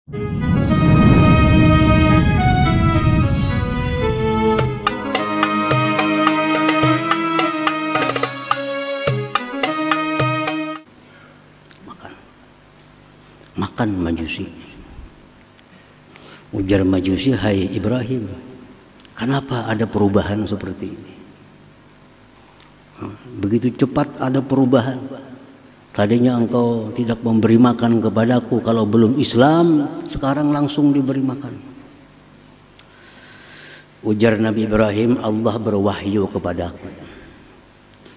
Makan Majusi. Ujar Majusi, hai Ibrahim, kenapa ada perubahan seperti ini? Begitu cepat ada perubahan. Tadinya engkau tidak memberi makan kepadaku kalau belum Islam, sekarang langsung diberi makan. Ujar Nabi Ibrahim, Allah berwahyu kepadaku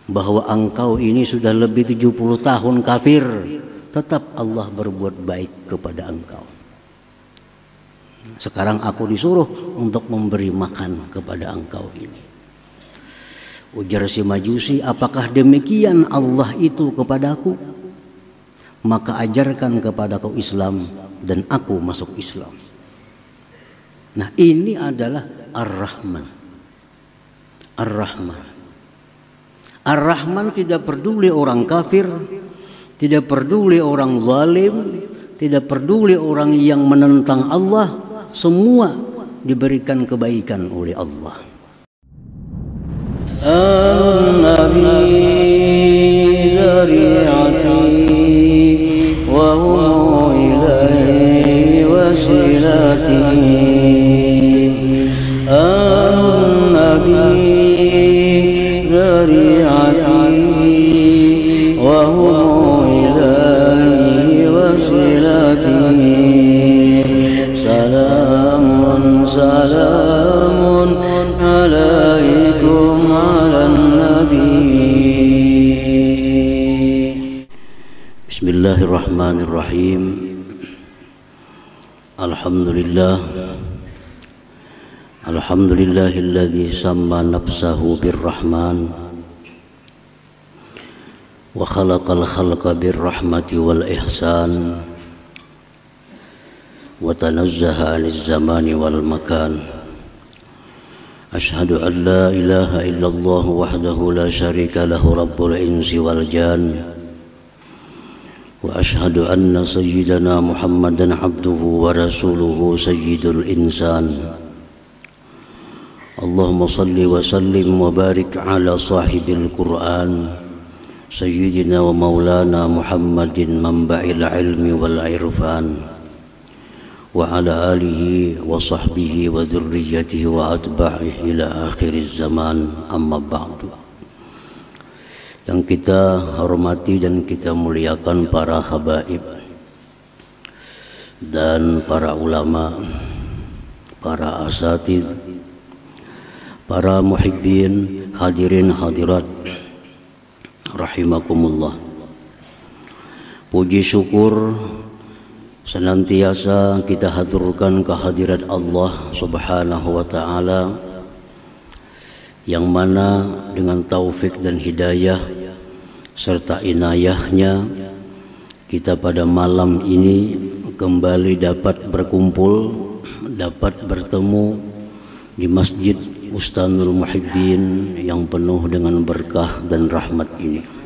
bahwa engkau ini sudah lebih 70 tahun kafir, tetap Allah berbuat baik kepada engkau. Sekarang aku disuruh untuk memberi makan kepada engkau ini. Ujar si Majusi, apakah demikian Allah itu kepadaku? Maka ajarkan kepadaku Islam dan aku masuk Islam. Nah, ini adalah Ar-Rahman. Ar-Rahman. Ar-Rahman tidak peduli orang kafir, tidak peduli orang zalim, tidak peduli orang yang menentang Allah, semua diberikan kebaikan oleh Allah. An-Nabi dzari'ati wa huwa ilaihi wasilati. An-Nabi dzari'ati wa huwa salamun alaikum ala nabi. Bismillahirrahmanirrahim. Alhamdulillah. Alhamdulillahilladzi samma nafsahu birrahman wa khalaqal khalqa birrahmati wal ihsan wa tanazzaha 'anil zamani wal makan. Asyhadu an la ilaha illallah wahdahu la syarika lahu rabbul insi wal jan. Wa asyhadu anna sayyidana Muhammadan abduhu wa rasuluhu sayyidul insan. Allahumma salli wa sallim wa barik ala sahibil Qur'an sayyidina wa maulana Muhammadin manba'il ilmi wal irfan. Wa ala alihi wa sahbihi wa dzurriyyatihi wa atba'ihi ila akhiriz zaman, amma ba'du. Yang kita hormati dan kita muliakan para habaib dan para ulama, para asatidz, para muhibbin, hadirin hadirat rahimakumullah. Puji syukur senantiasa kita haturkan kehadirat Allah Subhanahu wa ta'ala, yang mana dengan taufik dan hidayah serta inayahnya kita pada malam ini kembali dapat berkumpul, dapat bertemu di Masjid Bustanul Muhibbin yang penuh dengan berkah dan rahmat ini.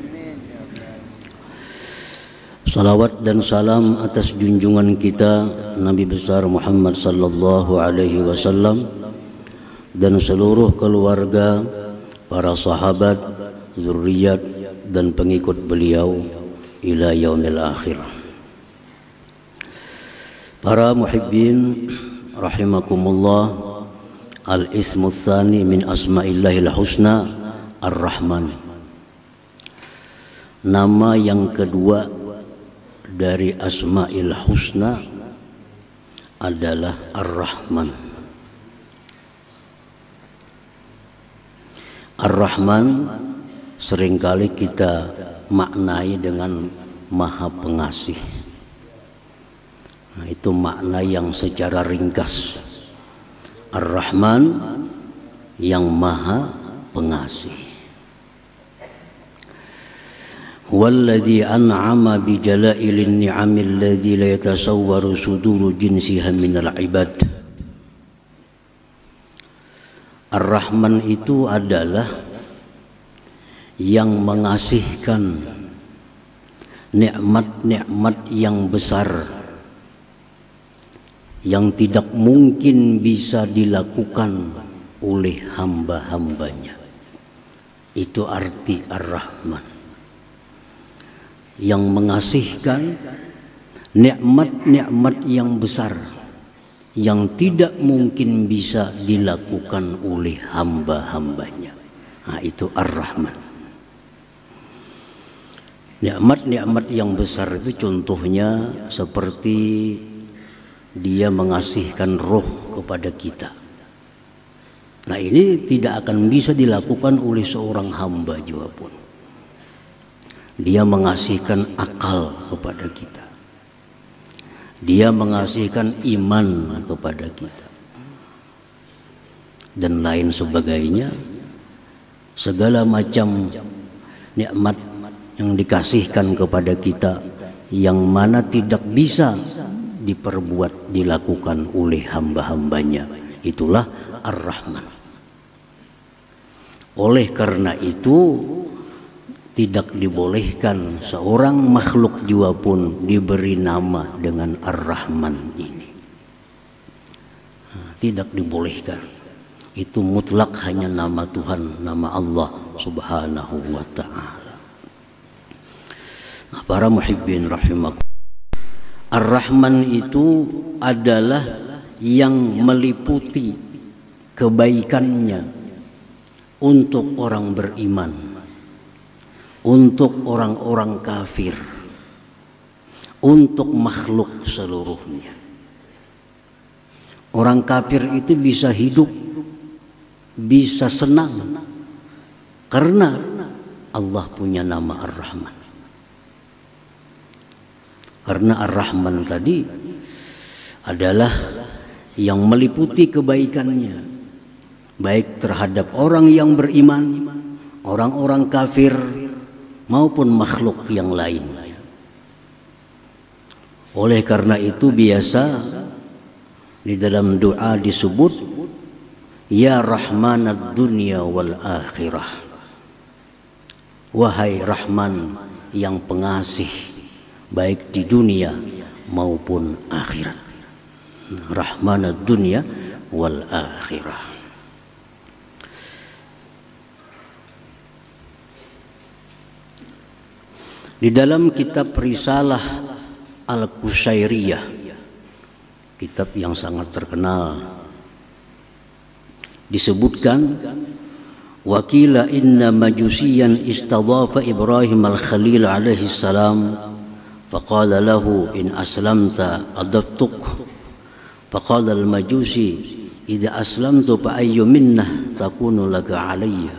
Salawat dan salam atas junjungan kita Nabi besar Muhammad sallallahu alaihi wasallam dan seluruh keluarga, para sahabat, zuriat dan pengikut beliau ila yaumil akhir. Para muhibbin rahimakumullah, al-ismu tsani min asma'illahil husna ar-Rahman. Nama yang kedua dari Asma'il Husna adalah Ar-Rahman. Ar-Rahman seringkali kita maknai dengan Maha Pengasih. Nah, itu makna yang secara ringkas. Ar-Rahman yang Maha Pengasih. Walladzi an'ama bi jala'ilin ni'amil ladzi la yatasawwaru suduru jinsiha minal ibad. Ar-Rahman itu adalah yang mengasihkan nikmat-nikmat yang besar yang tidak mungkin bisa dilakukan oleh hamba-hambanya. Itu arti Ar-Rahman, yang mengasihkan nikmat-nikmat yang besar yang tidak mungkin bisa dilakukan oleh hamba-hambanya. Nah, itu Ar-Rahman. Nikmat-nikmat yang besar itu contohnya seperti Dia mengasihkan roh kepada kita. Nah, ini tidak akan bisa dilakukan oleh seorang hamba juga pun. Dia mengasihkan akal kepada kita. Dia mengasihkan iman kepada kita. Dan lain sebagainya. Segala macam nikmat yang dikasihkan kepada kita yang mana tidak bisa dilakukan oleh hamba-hambanya. Itulah Ar-Rahman. Oleh karena itu tidak dibolehkan seorang makhluk jiwa pun diberi nama dengan Ar-Rahman ini. Tidak dibolehkan. Itu mutlak hanya nama Tuhan, nama Allah Subhanahu wa ta'ala. Nah, para muhibbin rahimakumullah, Ar-Rahman itu adalah yang meliputi kebaikannya untuk orang beriman, untuk orang-orang kafir, untuk makhluk seluruhnya. Orang kafir itu bisa hidup, bisa senang karena Allah punya nama Ar-Rahman. Karena Ar-Rahman tadi adalah yang meliputi kebaikannya, baik terhadap orang yang beriman, orang-orang kafir, maupun makhluk yang lain. Oleh karena itu biasa di dalam doa disebut Ya Rahmanad Dunya wal Akhirah. Wahai Rahman yang pengasih baik di dunia maupun akhirat. Rahmanad Dunya wal Akhirah. Di dalam kitab Risalah Al-Qushairiyah, kitab yang sangat terkenal, disebutkan wakila inna majusiyan istadhafa Ibrahim al-Khalil alaihi salam faqala lahu in aslamta adaftuk faqala al-majusi idza aslamtu fa ayyu minnah takunu laka alayya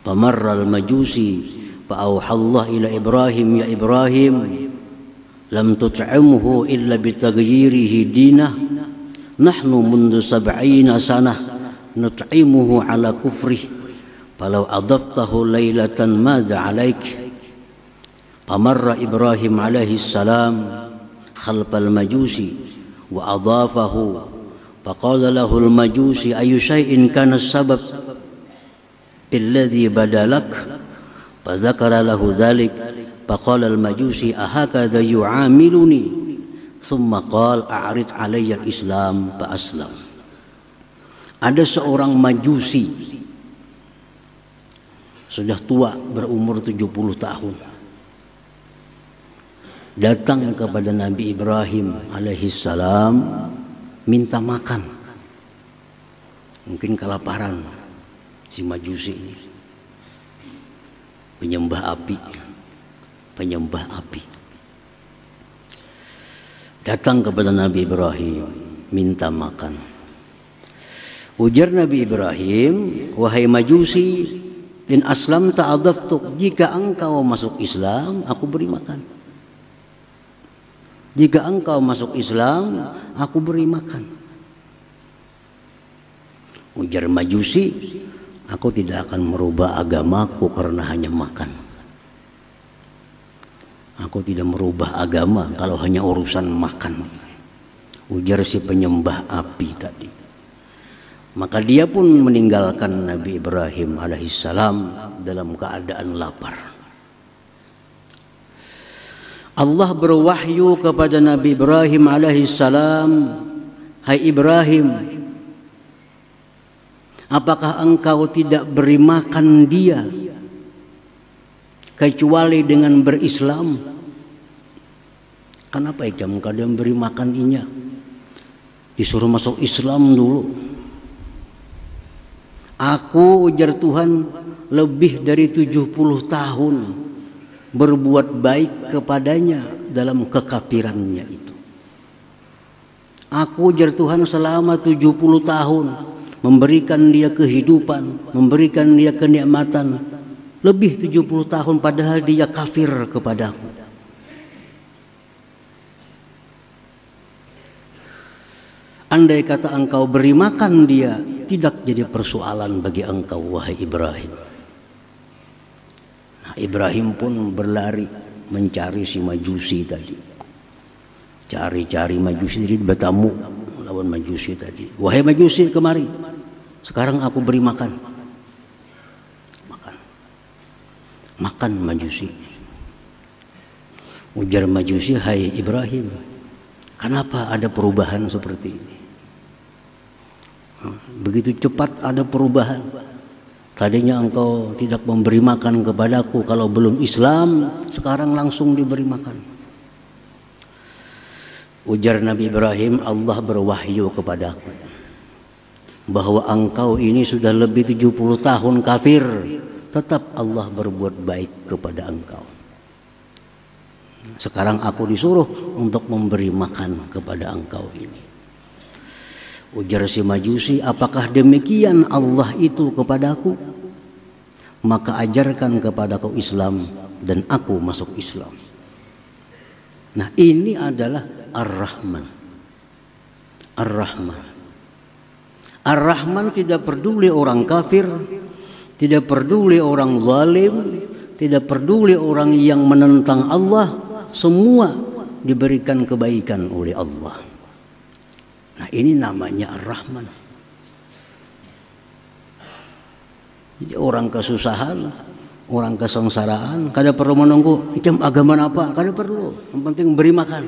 famarra al-majusi fa awha Allah ila Ibrahim ya Ibrahim lam tut'imhu illa bitaghyirihi dinah nahnu mundu 70 sanah nut'imuhu ala kufrih falau adaftahu laylatan maza alaik famarra Ibrahim alaihi salam khalfal majusi wa adafahu faqala lahu al majusi ayu syai'in kana sabab alladhi badalak fadzakara lahu dhalik faqala al majusi ahakadha yu'amiluni thumma qala a'rid alayya al islam fa aslam. Ada seorang majusi sudah tua, berumur 70 tahun, datang kepada Nabi Ibrahim alaihissalam minta makan. Mungkin kelaparan si majusi ini, penyembah api, datang kepada Nabi Ibrahim minta makan. Ujar Nabi Ibrahim, wahai majusi, in aslam ta'adaftuk, jika engkau masuk Islam, aku beri makan. Jika engkau masuk Islam, aku beri makan. Ujar majusi, aku tidak akan merubah agamaku karena hanya makan. Aku tidak merubah agama kalau hanya urusan makan. Ujar si penyembah api tadi. Maka dia pun meninggalkan Nabi Ibrahim alaihissalam dalam keadaan lapar. Allah berwahyu kepada Nabi Ibrahim alaihissalam hai Ibrahim, apakah engkau tidak beri makan dia kecuali dengan berislam? Kenapa kamu kadang beri makan inya? Disuruh masuk Islam dulu. Aku, ujar Tuhan, lebih dari 70 tahun berbuat baik kepadanya dalam kekafirannya itu. Aku, ujar Tuhan, selama 70 tahun memberikan dia kehidupan, memberikan dia kenikmatan, lebih 70 tahun padahal dia kafir kepadaku. Andai kata engkau beri makan dia, tidak jadi persoalan bagi engkau, wahai Ibrahim. Nah, Ibrahim pun berlari mencari si Majusi tadi. Cari-cari Majusi tadi, bertamu lawan Majusi tadi. Wahai Majusi, kemari. Sekarang aku beri makan. Makan Majusi. Ujar Majusi, hai Ibrahim, kenapa ada perubahan seperti ini? Begitu cepat ada perubahan. Tadinya engkau tidak memberi makan kepadaku kalau belum Islam, sekarang langsung diberi makan. Ujar Nabi Ibrahim, Allah berwahyu kepadaku bahwa engkau ini sudah lebih 70 tahun kafir, tetap Allah berbuat baik kepada engkau. Sekarang aku disuruh untuk memberi makan kepada engkau ini. Ujar si Majusi, apakah demikian Allah itu kepadaku? Maka ajarkan kepadaku Islam dan aku masuk Islam. Nah, ini adalah Ar-Rahman. Ar-Rahman. Ar-Rahman tidak peduli orang kafir, tidak peduli orang zalim, tidak peduli orang yang menentang Allah, semua diberikan kebaikan oleh Allah. Nah, ini namanya Ar-Rahman. Jadi orang kesusahan, orang kesengsaraan, kada perlu menunggu macam agama apa, kada perlu. Yang penting beri makan.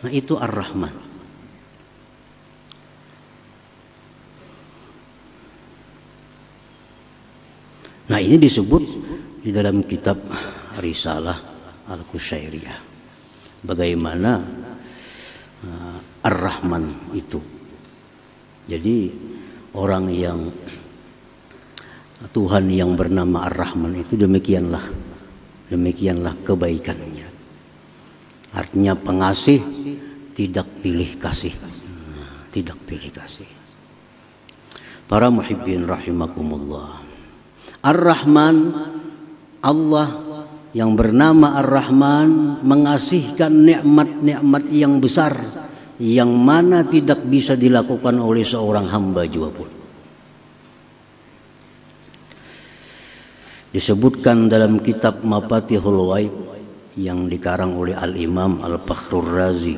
Nah, itu Ar-Rahman. Nah, ini disebut di dalam kitab Risalah Al-Qushairiyah. Bagaimana Ar-Rahman itu. Jadi orang yang Tuhan yang bernama Ar-Rahman itu demikianlah kebaikannya. Artinya pengasih, tidak pilih kasih. Tidak pilih kasih. Para muhibbin rahimakumullah. Ar-Rahman, Allah yang bernama Ar-Rahman mengasihkan nikmat-nikmat yang besar yang mana tidak bisa dilakukan oleh seorang hamba juga pun. Disebutkan dalam kitab Mafatihul Ghaib yang dikarang oleh Al-Imam Al-Fakhrur Razi.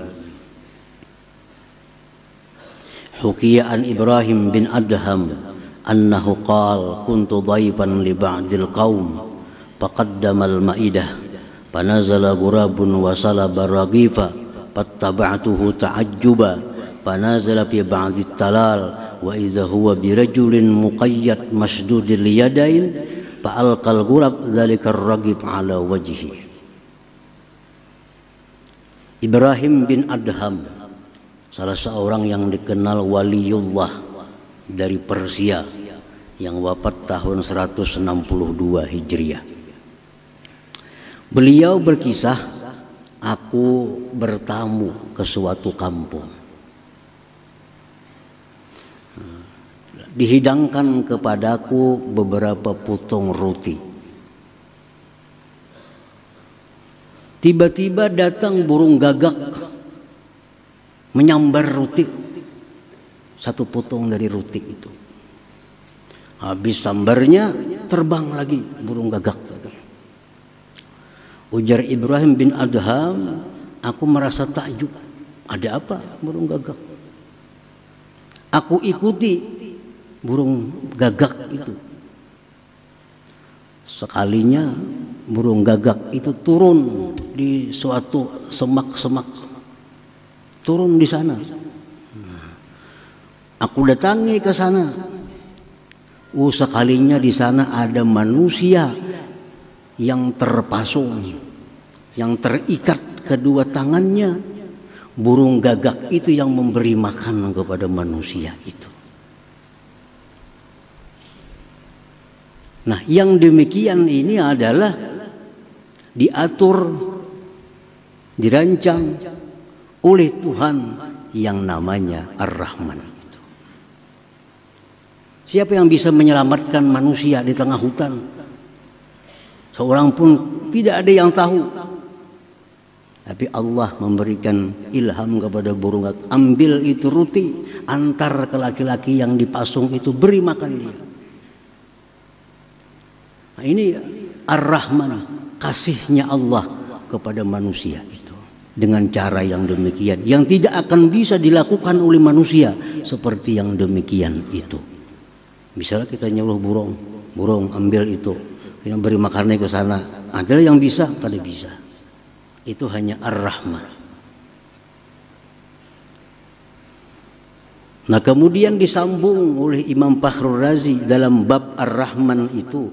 Hukiya an Ibrahim bin Adham annahu qala kuntu dhaifan li ba'dil qaum faqaddama al-ma'idah fanazala ghurabun wa salaba raghifa fattaba'tuhu ta'ajjuba fanazala fi ba'di talal wa idza huwa birajulin muqayyad masdudil yadain fa'alqal ghurab dzalika ar-raghib ala wajhi. Ibrahim bin Adham, salah seorang yang dikenal waliullah dari Persia yang wafat tahun 162 Hijriah. Beliau berkisah, aku bertamu ke suatu kampung. Dihidangkan kepadaku beberapa potong roti. Tiba-tiba datang burung gagak menyambar roti, satu potong dari roti itu. Habis sambarnya terbang lagi burung gagak. Ujar Ibrahim bin Adham, aku merasa takjub. Ada apa burung gagak? Aku ikuti burung gagak itu. Sekalinya burung gagak itu turun di suatu semak-semak. Turun di sana. Aku datangi ke sana. Sekalinya di sana ada manusia yang terpasung, yang terikat kedua tangannya. Burung gagak itu yang memberi makan kepada manusia itu. Nah, yang demikian ini adalah diatur, dirancang oleh Tuhan yang namanya Ar-Rahman. Siapa yang bisa menyelamatkan manusia di tengah hutan? Seorang pun tidak ada yang tahu. Tapi Allah memberikan ilham kepada burung gagak. Ambil itu roti, antar ke laki-laki yang dipasung itu, beri makan dia. Nah, ini Ar-Rahman, kasihnya Allah kepada manusia itu. Dengan cara yang demikian, yang tidak akan bisa dilakukan oleh manusia seperti yang demikian itu. Misalnya kita nyuruh burung ambil itu, kita beri makannya ke sana. Ada yang bisa, kada bisa. Itu hanya Ar-Rahman. Nah, kemudian disambung oleh Imam Fakhrul Razi dalam bab Ar-Rahman itu,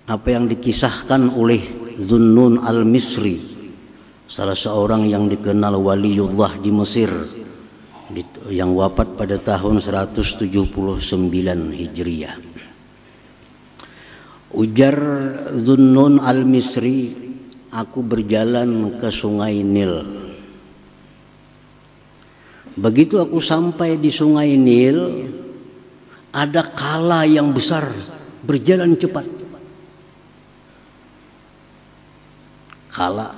apa yang dikisahkan oleh Zunnun al-Misri, salah seorang yang dikenal waliullah di Mesir, yang wafat pada tahun 179 Hijriah. Ujar Zunnun al-Misri, aku berjalan ke Sungai Nil. Begitu aku sampai di Sungai Nil, ada kala yang besar berjalan cepat. Kala,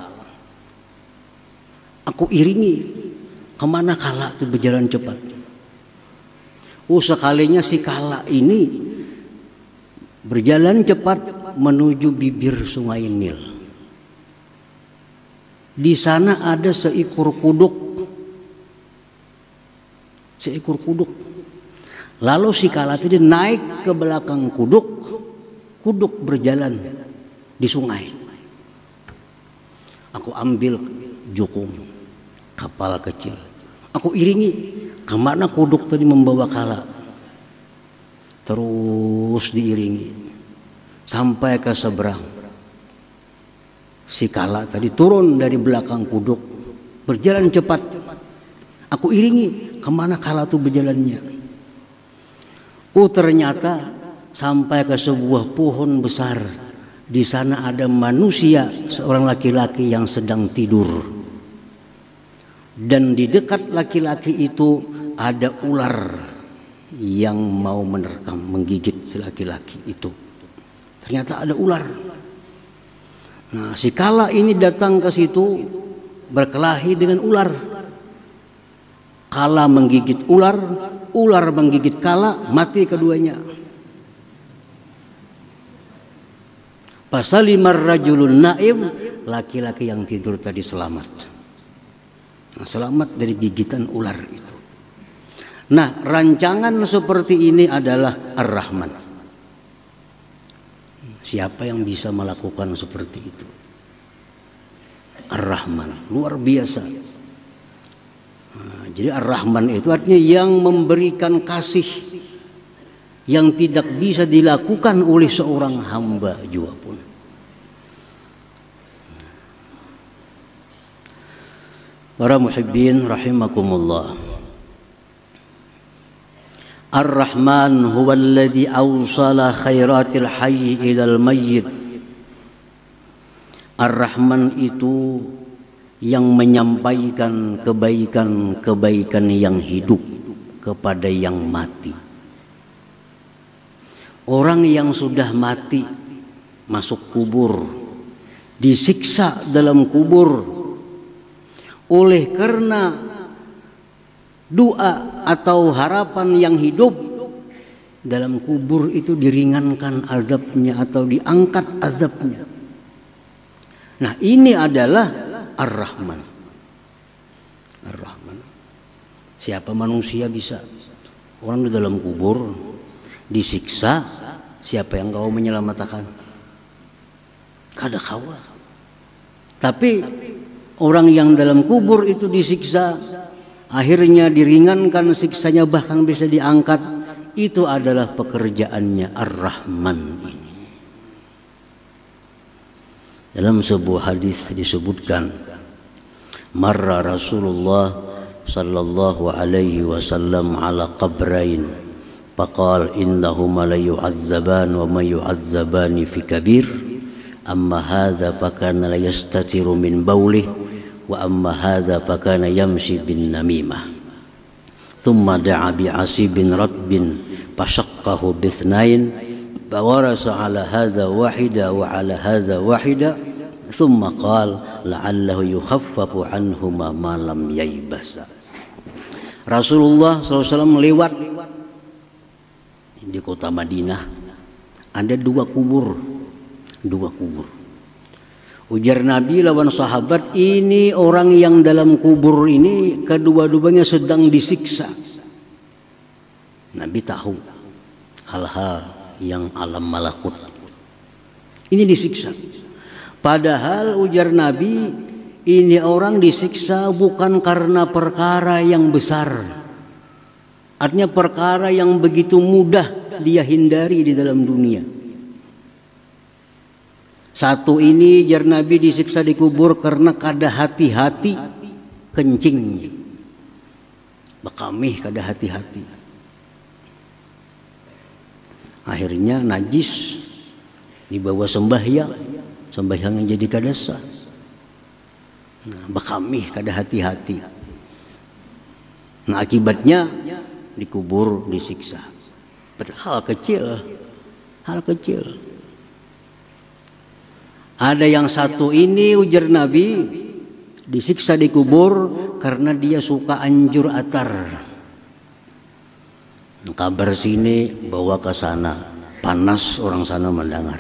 aku iringi. Kemana kala itu berjalan cepat? Sekalinya si kala ini berjalan cepat menuju bibir Sungai Nil. Di sana ada seekor kuduk. Lalu si kala itu naik ke belakang kuduk. Kuduk berjalan di sungai. Aku ambil jukung kapal kecil. Aku iringi kemana kuduk tadi membawa kala. Terus diiringi sampai ke seberang. Si kala tadi turun dari belakang kuduk, berjalan cepat. Aku iringi kemana kala itu berjalannya. Ternyata sampai ke sebuah pohon besar. Di sana ada manusia, seorang laki-laki yang sedang tidur. Dan di dekat laki-laki itu ada ular yang mau menerkam, menggigit si laki-laki itu. Ternyata ada ular. Nah, si kala ini datang ke situ berkelahi dengan ular. Kala menggigit ular, ular menggigit kala, mati keduanya. Fasalimar rajulun naim, laki-laki yang tidur tadi selamat. Nah, selamat dari gigitan ular itu. Nah, rancangan seperti ini adalah Ar-Rahman. Siapa yang bisa melakukan seperti itu? Ar-Rahman, luar biasa. Nah, jadi Ar-Rahman itu artinya yang memberikan kasih yang tidak bisa dilakukan oleh seorang hamba juga pun. Para muhibbin rahimakumullah. Ar-Rahman huwa alladhi awsala khairatil hayy ilal mayyit. Ar-Rahman itu yang menyampaikan kebaikan-kebaikan yang hidup kepada yang mati. Orang yang sudah mati masuk kubur, disiksa dalam kubur, oleh karena doa atau harapan yang hidup dalam kubur itu diringankan azabnya atau diangkat azabnya. Nah, ini adalah Ar-Rahman. Ar-Rahman. Siapa manusia bisa? Orang di dalam kubur disiksa, siapa yang kau menyelamatkan? Kada kawa. Tapi orang yang dalam kubur itu disiksa, akhirnya diringankan siksanya, bahkan bisa diangkat. Itu adalah pekerjaannya Ar-Rahman ini. Dalam sebuah hadis disebutkan, marra Rasulullah sallallahu alaihi wasallam ala qabrain faqal innahuma la yu'azzaban wa ma yu'azzabani fi kabir amma hadza fakana la yastatiru min bawlih wa amma hadza fakana yamshi bin namimah thumma da'a bi asibin ratbin fashaqqahu bithnain fawarasa ala hadza wahida wa ala hadza wahida thumma qala la'allahu yukhaffafu anhuma ma lam yaybasa. Rasulullah SAW lewat di kota Madinah, ada dua kubur. Ujar Nabi lawan sahabat, ini orang yang dalam kubur ini kedua-duanya sedang disiksa. Nabi tahu hal-hal yang alam malakut ini disiksa. Padahal ujar Nabi, ini orang disiksa bukan karena perkara yang besar. Artinya perkara yang begitu mudah dia hindari di dalam dunia. Satu ini ujar Nabi disiksa di kubur karena kada hati-hati kencing. Bekamih kada hati-hati. Akhirnya najis, dibawa sembahyang yang jadi kada sah. Nah, bekamih kada hati-hati. Nah, akibatnya dikubur, disiksa. Hal kecil. Ada yang satu ini ujar Nabi disiksa di kubur karena dia suka anjur atar. Kabar sini bawa ke sana, panas orang sana mendengar.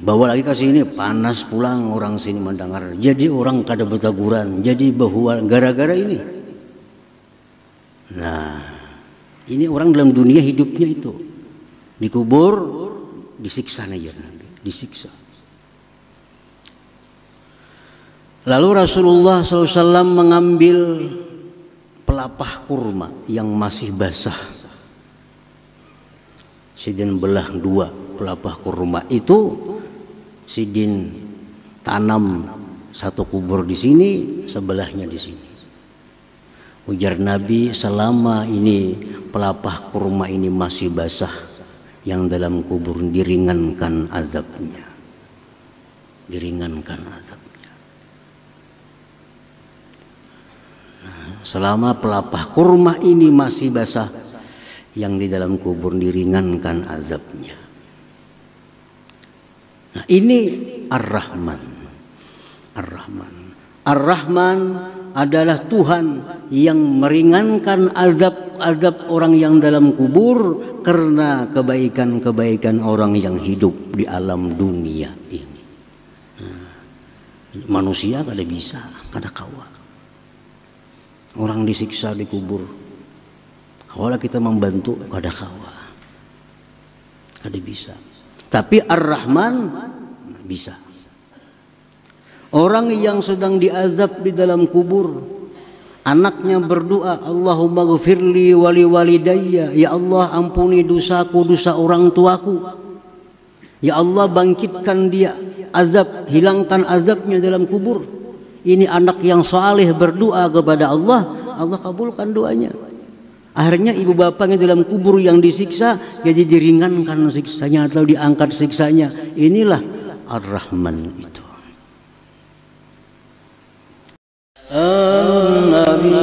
Bawa lagi ke sini, panas pulang orang sini mendengar. Jadi orang kada bertaguran, jadi bahwa gara-gara ini. Nah, ini orang dalam dunia hidupnya itu dikubur, disiksa aja nanti, disiksa. Lalu Rasulullah SAW mengambil pelapah kurma yang masih basah. Sidin belah dua pelapah kurma itu, sidin tanam satu kubur di sini, sebelahnya di sini. Ujar Nabi, selama ini pelapah kurma ini masih basah, yang dalam kubur diringankan azabnya. Diringankan azabnya. Selama pelapah kurma ini masih basah, yang di dalam kubur diringankan azabnya. Nah, ini Ar-Rahman. Ar-Rahman adalah Tuhan yang meringankan azab orang yang dalam kubur karena kebaikan-kebaikan orang yang hidup di alam dunia ini. Nah, manusia kada bisa, kada kawa. Orang disiksa di kubur, kalau kita membantu kada kawa, kada bisa. Tapi Ar-Rahman bisa. Orang yang sedang diazab di dalam kubur, anaknya berdoa, Allahumma ghfirli wali walidayya, ya Allah ampuni dosaku, dosa orang tuaku. Ya Allah bangkitkan dia, azab, hilangkan azabnya dalam kubur. Ini anak yang saleh berdoa kepada Allah, Allah kabulkan doanya. Akhirnya ibu bapaknya dalam kubur yang disiksa, jadi diringankan siksanya atau diangkat siksanya. Inilah Ar-Rahman itu. An-Nabi